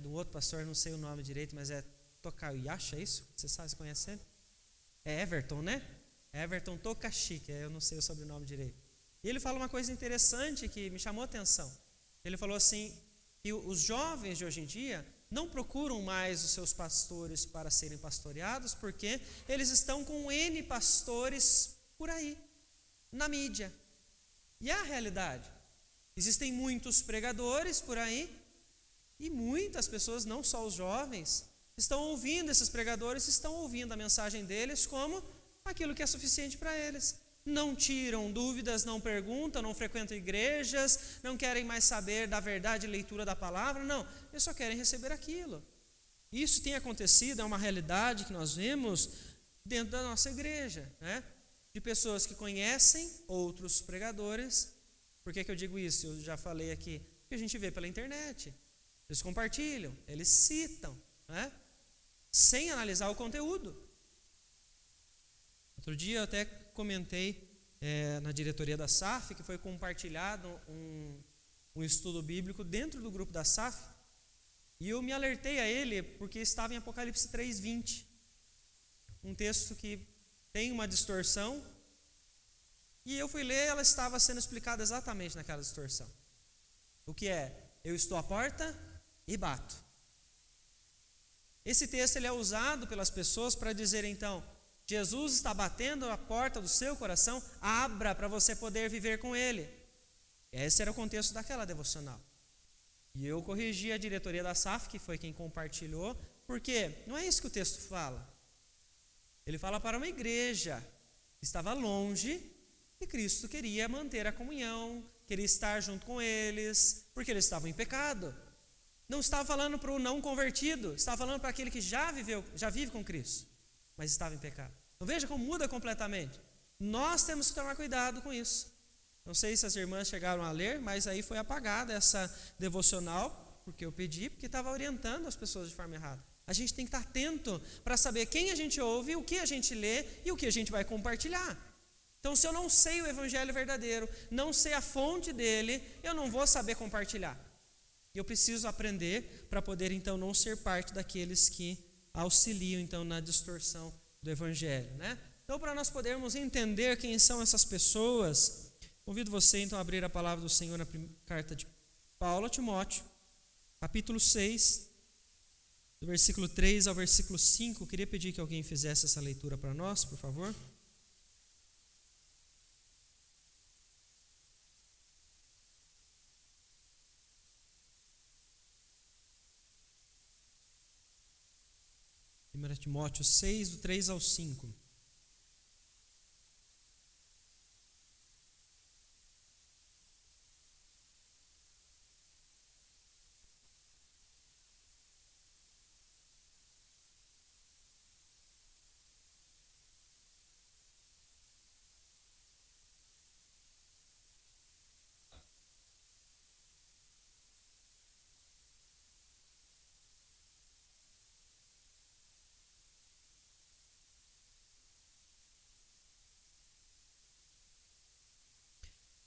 de um outro pastor, não sei o nome direito, mas é Tokayashi, é isso? Você sabe, você conhece ele? É Everton, né? Everton Tokashi, que eu não sei o sobrenome direito. E ele fala uma coisa interessante que me chamou a atenção. Ele falou assim, que os jovens de hoje em dia não procuram mais os seus pastores para serem pastoreados, porque eles estão com N pastores por aí, na mídia. E é a realidade. Existem muitos pregadores por aí, e muitas pessoas, não só os jovens, estão ouvindo esses pregadores, estão ouvindo a mensagem deles como aquilo que é suficiente para eles. Não tiram dúvidas, não perguntam, não frequentam igrejas, não querem mais saber da verdade e leitura da palavra, não, eles só querem receber aquilo. Isso tem acontecido, é uma realidade que nós vemos dentro da nossa igreja, né? De pessoas que conhecem outros pregadores. Por que eu digo isso? Eu já falei aqui, porque a gente vê pela internet. Eles compartilham, eles citam, né? Sem analisar o conteúdo. Outro dia eu até comentei na diretoria da SAF que foi compartilhado um estudo bíblico dentro do grupo da SAF, e eu me alertei a ele porque estava em Apocalipse 3:20, um texto que tem uma distorção, e eu fui ler, ela estava sendo explicada exatamente naquela distorção. O que é? Eu estou à porta e bato. Esse texto ele é usado pelas pessoas para dizer então, Jesus está batendo a porta do seu coração, abra para você poder viver com Ele. Esse era o contexto daquela devocional. E eu corrigi a diretoria da SAF, que foi quem compartilhou, porque não é isso que o texto fala. Ele fala para uma igreja que estava longe e Cristo queria manter a comunhão, queria estar junto com eles, porque eles estavam em pecado. Não estava falando para o não convertido, estava falando para aquele que já vive com Cristo, mas estava em pecado. Então veja como muda completamente. Nós temos que tomar cuidado com isso. Não sei se as irmãs chegaram a ler, mas aí foi apagada essa devocional, porque eu pedi, porque estava orientando as pessoas de forma errada. A gente tem que estar atento para saber quem a gente ouve, o que a gente lê e o que a gente vai compartilhar. Então se eu não sei o evangelho verdadeiro, não sei a fonte dele, eu não vou saber compartilhar. E eu preciso aprender para poder então não ser parte daqueles que auxiliam então na distorção do evangelho, né? Então, para nós podermos entender quem são essas pessoas, convido você então a abrir a palavra do Senhor na carta de Paulo a Timóteo, capítulo 6, do versículo 3 ao versículo 5. Eu queria pedir que alguém fizesse essa leitura para nós, por favor. Timóteo 6, do 3 ao 5.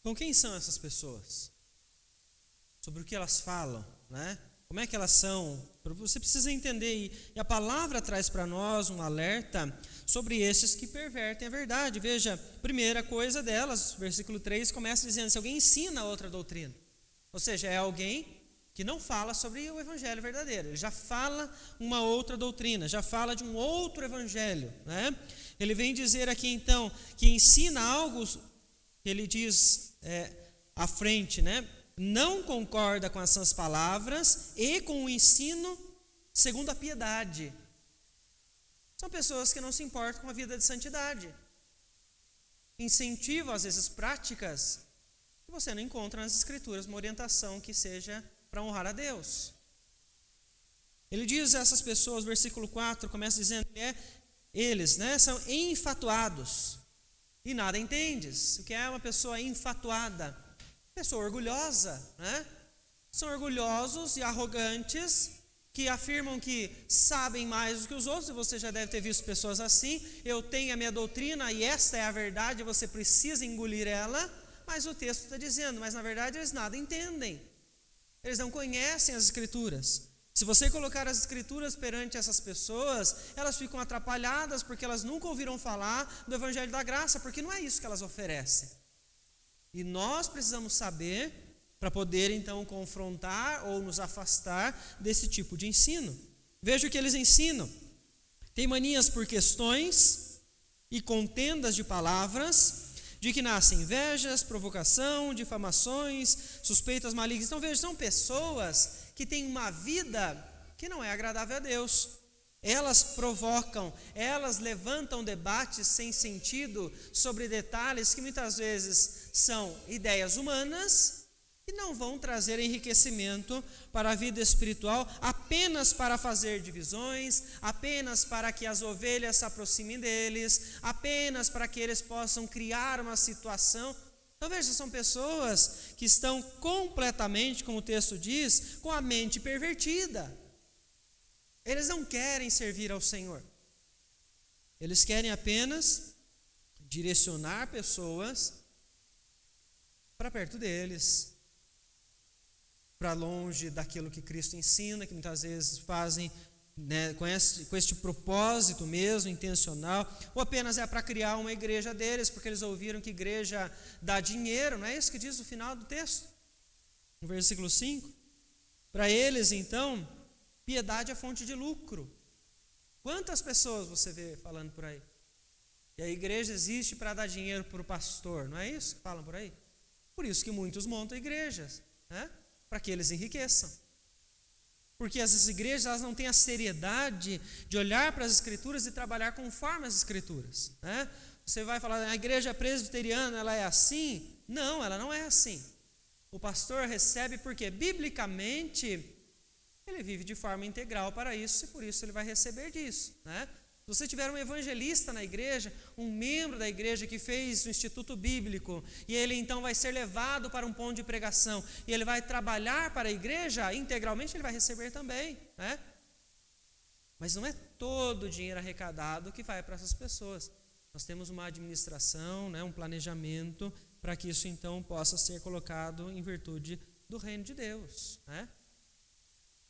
Então, quem são essas pessoas? Sobre o que elas falam, né? Como é que elas são? Você precisa entender, e a palavra traz para nós um alerta sobre esses que pervertem a verdade. Veja, primeira coisa delas, versículo 3 começa dizendo: se alguém ensina outra doutrina, ou seja, é alguém que não fala sobre o evangelho verdadeiro, ele já fala uma outra doutrina, já fala de um outro evangelho, né? Ele vem dizer aqui então que ensina algo, ele diz à frente, né? Não concorda com as suas palavras e com o ensino segundo a piedade. São pessoas que não se importam com a vida de santidade. Incentivam, às vezes, práticas que você não encontra nas Escrituras, uma orientação que seja para honrar a Deus. Ele diz a essas pessoas, versículo 4, começa dizendo que eles, né, são enfatuados e nada entendes. O que é uma pessoa enfatuada? Pessoa orgulhosa, né? São orgulhosos e arrogantes, que afirmam que sabem mais do que os outros, e você já deve ter visto pessoas assim: eu tenho a minha doutrina e esta é a verdade, você precisa engolir ela, mas o texto está dizendo, mas na verdade eles nada entendem, eles não conhecem as Escrituras. Se você colocar as Escrituras perante essas pessoas, elas ficam atrapalhadas, porque elas nunca ouviram falar do Evangelho da Graça, porque não é isso que elas oferecem. E nós precisamos saber para poder então confrontar ou nos afastar desse tipo de ensino. Veja o que eles ensinam: tem manias por questões e contendas de palavras, de que nascem invejas, provocação, difamações, suspeitas malignas. Então veja, são pessoas que têm uma vida que não é agradável a Deus. Elas provocam, elas levantam debates sem sentido sobre detalhes que muitas vezes são ideias humanas e não vão trazer enriquecimento para a vida espiritual, apenas para fazer divisões, apenas para que as ovelhas se aproximem deles, apenas para que eles possam criar uma situação. Então veja, são pessoas que estão completamente, como o texto diz, com a mente pervertida. Eles não querem servir ao Senhor. Eles querem apenas direcionar pessoas para perto deles, para longe daquilo que Cristo ensina, que muitas vezes fazem, né, com este propósito mesmo, intencional, ou apenas é para criar uma igreja deles, porque eles ouviram que igreja dá dinheiro. Não é isso que diz no final do texto? No versículo 5. Para eles, então, piedade é fonte de lucro. Quantas pessoas você vê falando por aí? E a igreja existe para dar dinheiro para o pastor, não é isso que falam por aí? Por isso que muitos montam igrejas, né? Para que eles enriqueçam. Porque essas igrejas, elas não têm a seriedade de olhar para as Escrituras e trabalhar conforme as Escrituras, né? Você vai falar, a igreja presbiteriana, ela é assim? Não, ela não é assim. O pastor recebe porque, biblicamente, ele vive de forma integral para isso, e por isso ele vai receber disso, né? Se você tiver um evangelista na igreja, um membro da igreja que fez o instituto bíblico, e ele então vai ser levado para um ponto de pregação, e ele vai trabalhar para a igreja, integralmente ele vai receber também, né? Mas não é todo o dinheiro arrecadado que vai para essas pessoas. Nós temos uma administração, né, um planejamento, para que isso então possa ser colocado em virtude do reino de Deus, né?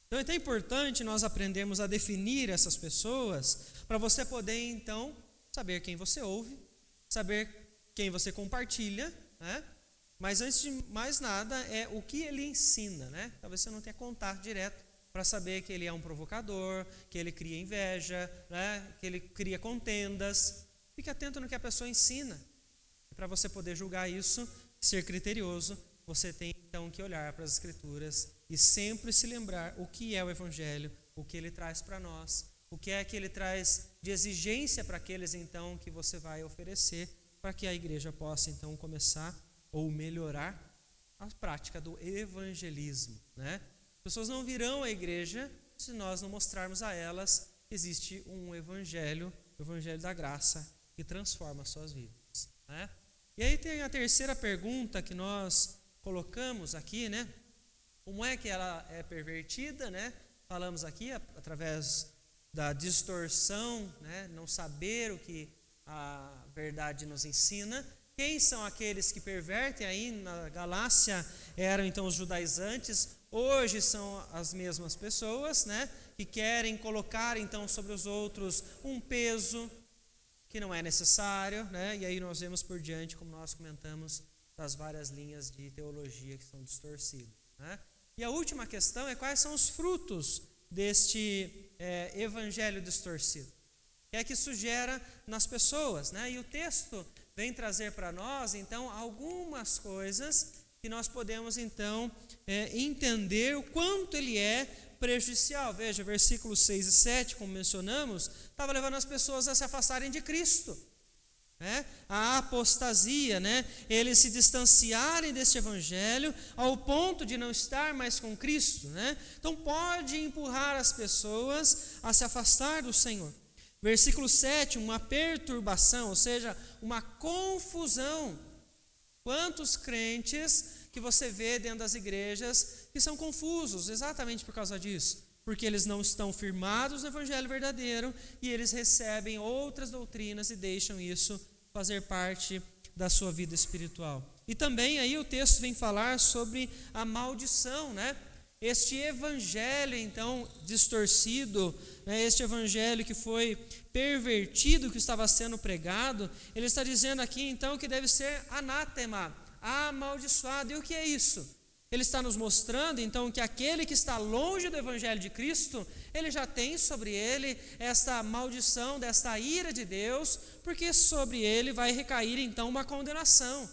Então é tão importante nós aprendermos a definir essas pessoas, para você poder então saber quem você ouve, saber quem você compartilha, né? Mas antes de mais nada é o que ele ensina, né? Talvez você não tenha contato direto para saber que ele é um provocador, que ele cria inveja, né? Que ele cria contendas. Fique atento no que a pessoa ensina. Para você poder julgar isso, ser criterioso, você tem então que olhar para as Escrituras e sempre se lembrar o que é o Evangelho, o que ele traz para nós, o que é que ele traz de exigência para aqueles então que você vai oferecer, para que a igreja possa então começar ou melhorar a prática do evangelismo, né? As pessoas não virão à igreja se nós não mostrarmos a elas que existe um evangelho, o evangelho da graça, que transforma as suas vidas, né? E aí tem a terceira pergunta que nós colocamos aqui, né? Como é que ela é pervertida, né? Falamos aqui através da distorção, né? Não saber o que a verdade nos ensina. Quem são aqueles que pervertem? Aí na Galácia eram então os judaizantes, hoje são as mesmas pessoas, né, que querem colocar então sobre os outros um peso que não é necessário, né, e aí nós vemos por diante, como nós comentamos, das várias linhas de teologia que são distorcidas, né. E a última questão é quais são os frutos deste evangelho distorcido, que é que isso gera nas pessoas, né? E o texto vem trazer para nós, então, algumas coisas que nós podemos, então, entender o quanto ele é prejudicial. Veja, versículos 6 e 7, como mencionamos, estava levando as pessoas a se afastarem de Cristo, né? A apostasia, né? Eles se distanciarem deste evangelho ao ponto de não estar mais com Cristo, né? Então pode empurrar as pessoas a se afastar do Senhor. Versículo 7, uma perturbação, ou seja, uma confusão. Quantos crentes que você vê dentro das igrejas que são confusos exatamente por causa disso? Porque eles não estão firmados no evangelho verdadeiro e eles recebem outras doutrinas e deixam isso fazer parte da sua vida espiritual. E também aí o texto vem falar sobre a maldição, né? Este evangelho então distorcido, né? Este evangelho que foi pervertido, que estava sendo pregado, ele está dizendo aqui então que deve ser anátema, amaldiçoado. E o que é isso? Ele está nos mostrando, então, que aquele que está longe do Evangelho de Cristo, ele já tem sobre ele esta maldição, desta ira de Deus, porque sobre ele vai recair, então, uma condenação.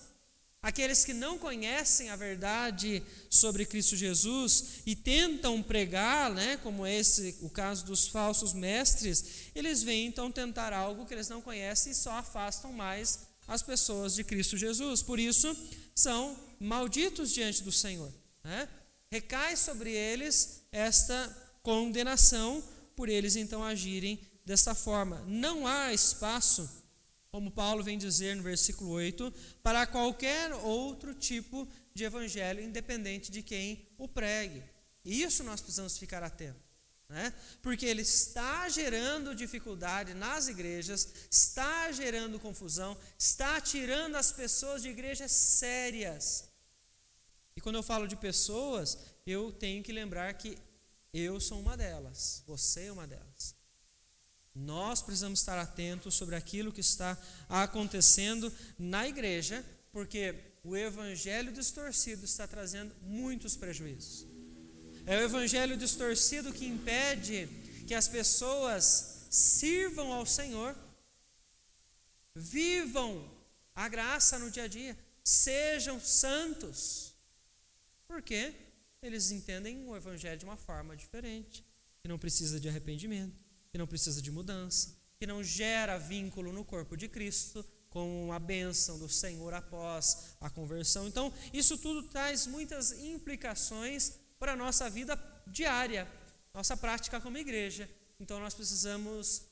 Aqueles que não conhecem a verdade sobre Cristo Jesus e tentam pregar, né, como esse, o caso dos falsos mestres, eles vêm, então, tentar algo que eles não conhecem e só afastam mais as pessoas de Cristo Jesus. Por isso, são malditos diante do Senhor, né? Recai sobre eles esta condenação por eles então agirem desta forma. Não há espaço, como Paulo vem dizer no versículo 8, para qualquer outro tipo de evangelho, independente de quem o pregue. E isso nós precisamos ficar atentos, né? Porque ele está gerando dificuldade nas igrejas, está gerando confusão, está tirando as pessoas de igrejas sérias. E quando eu falo de pessoas, eu tenho que lembrar que eu sou uma delas, você é uma delas. Nós precisamos estar atentos sobre aquilo que está acontecendo na igreja, porque o evangelho distorcido está trazendo muitos prejuízos. É o evangelho distorcido que impede que as pessoas sirvam ao Senhor, vivam a graça no dia a dia, sejam santos. Por quê? Eles entendem o evangelho de uma forma diferente, que não precisa de arrependimento, que não precisa de mudança, que não gera vínculo no corpo de Cristo, com a bênção do Senhor após a conversão. Então, isso tudo traz muitas implicações para a nossa vida diária, nossa prática como igreja. Então nós precisamos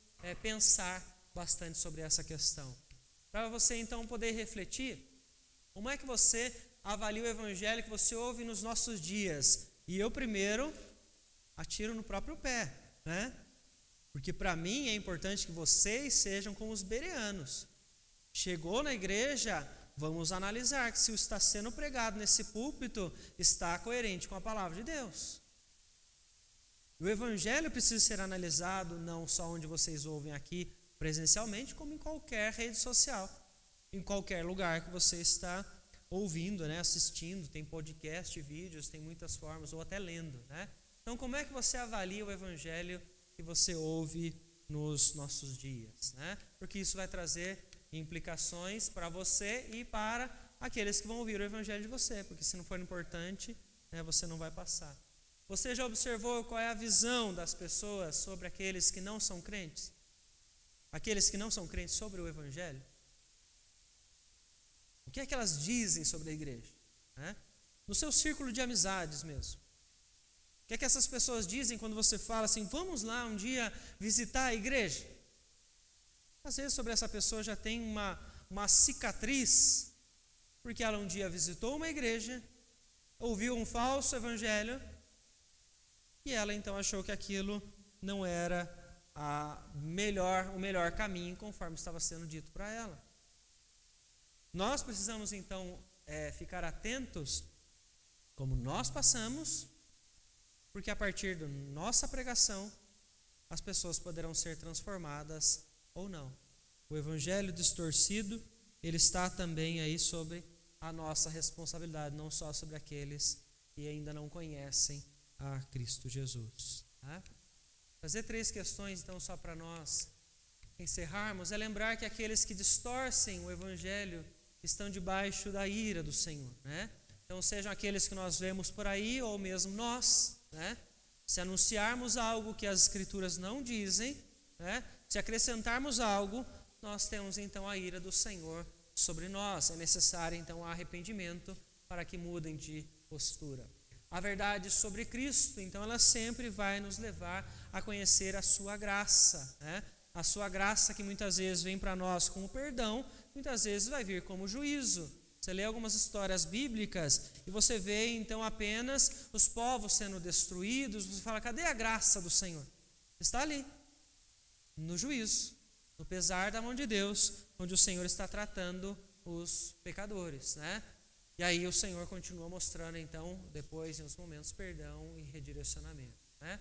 pensar bastante sobre essa questão. Para você então poder refletir, como é que você avalia o evangelho que você ouve nos nossos dias? E eu primeiro atiro no próprio pé, né? Porque para mim é importante que vocês sejam como os bereanos. Chegou na igreja, vamos analisar que se o está sendo pregado nesse púlpito está coerente com a palavra de Deus. O evangelho precisa ser analisado não só onde vocês ouvem aqui presencialmente, como em qualquer rede social, em qualquer lugar que você está ouvindo, né, assistindo, tem podcast, vídeos, tem muitas formas, ou até lendo, né? Então, como é que você avalia o evangelho que você ouve nos nossos dias, né? Porque isso vai trazer implicações para você e para aqueles que vão ouvir o evangelho de você, porque se não for importante, né, você não vai passar. Você já observou qual é a visão das pessoas sobre aqueles que não são crentes? Aqueles que não são crentes sobre o evangelho? O que é que elas dizem sobre a igreja, né? No seu círculo de amizades mesmo. O que é que essas pessoas dizem quando você fala assim, vamos lá um dia visitar a igreja? Às vezes sobre essa pessoa já tem uma cicatriz, porque ela um dia visitou uma igreja, ouviu um falso evangelho, e ela então achou que aquilo não era o melhor caminho, conforme estava sendo dito para ela. Nós precisamos então ficar atentos como nós passamos, porque a partir da nossa pregação as pessoas poderão ser transformadas ou não. O evangelho distorcido, ele está também aí sobre a nossa responsabilidade, não só sobre aqueles que ainda não conhecem a Cristo Jesus. Tá? Fazer 3 questões, então, só para nós encerrarmos, é lembrar que aqueles que distorcem o Evangelho estão debaixo da ira do Senhor. Né? Então, sejam aqueles que nós vemos por aí, ou mesmo nós, né? Se anunciarmos algo que as Escrituras não dizem, né? Se acrescentarmos algo, nós temos então a ira do Senhor sobre nós. É necessário então arrependimento para que mudem de postura. A verdade sobre Cristo, então, ela sempre vai nos levar a conhecer a sua graça, né? A sua graça que muitas vezes vem para nós como perdão, muitas vezes vai vir como juízo. Você lê algumas histórias bíblicas e você vê então apenas os povos sendo destruídos, você fala, cadê a graça do Senhor? Está ali, no juízo, no pesar da mão de Deus, onde o Senhor está tratando os pecadores, né? E aí o Senhor continua mostrando então, depois em uns momentos, perdão e redirecionamento, né?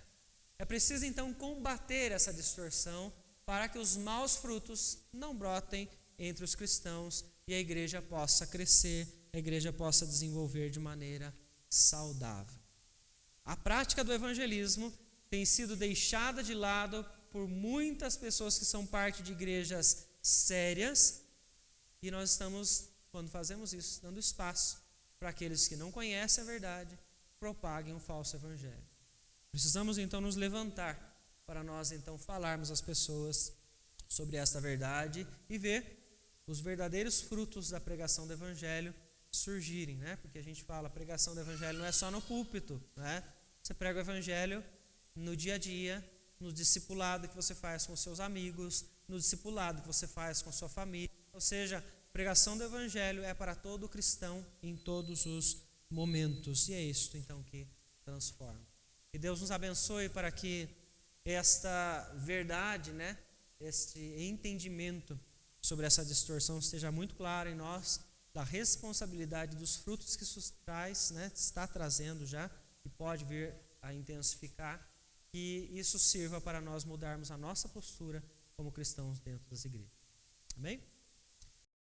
É preciso então combater essa distorção para que os maus frutos não brotem entre os cristãos e a igreja possa crescer, a igreja possa desenvolver de maneira saudável. A prática do evangelismo tem sido deixada de lado por muitas pessoas que são parte de igrejas sérias, e nós estamos, quando fazemos isso, dando espaço para aqueles que não conhecem a verdade, propaguem um falso evangelho. Precisamos então nos levantar para nós então falarmos às pessoas sobre esta verdade e ver os verdadeiros frutos da pregação do evangelho surgirem, né? Porque a gente fala, a pregação do evangelho não é só no púlpito, né? Você prega o evangelho no dia a dia, no discipulado que você faz com seus amigos, no discipulado que você faz com sua família. Ou seja, a pregação do evangelho é para todo cristão em todos os momentos. E é isso então que transforma. Que Deus nos abençoe para que esta verdade, né? Este entendimento sobre essa distorção esteja muito claro em nós, da responsabilidade dos frutos que isso traz, né, está trazendo já, e pode vir a intensificar, que isso sirva para nós mudarmos a nossa postura como cristãos dentro das igrejas. Amém?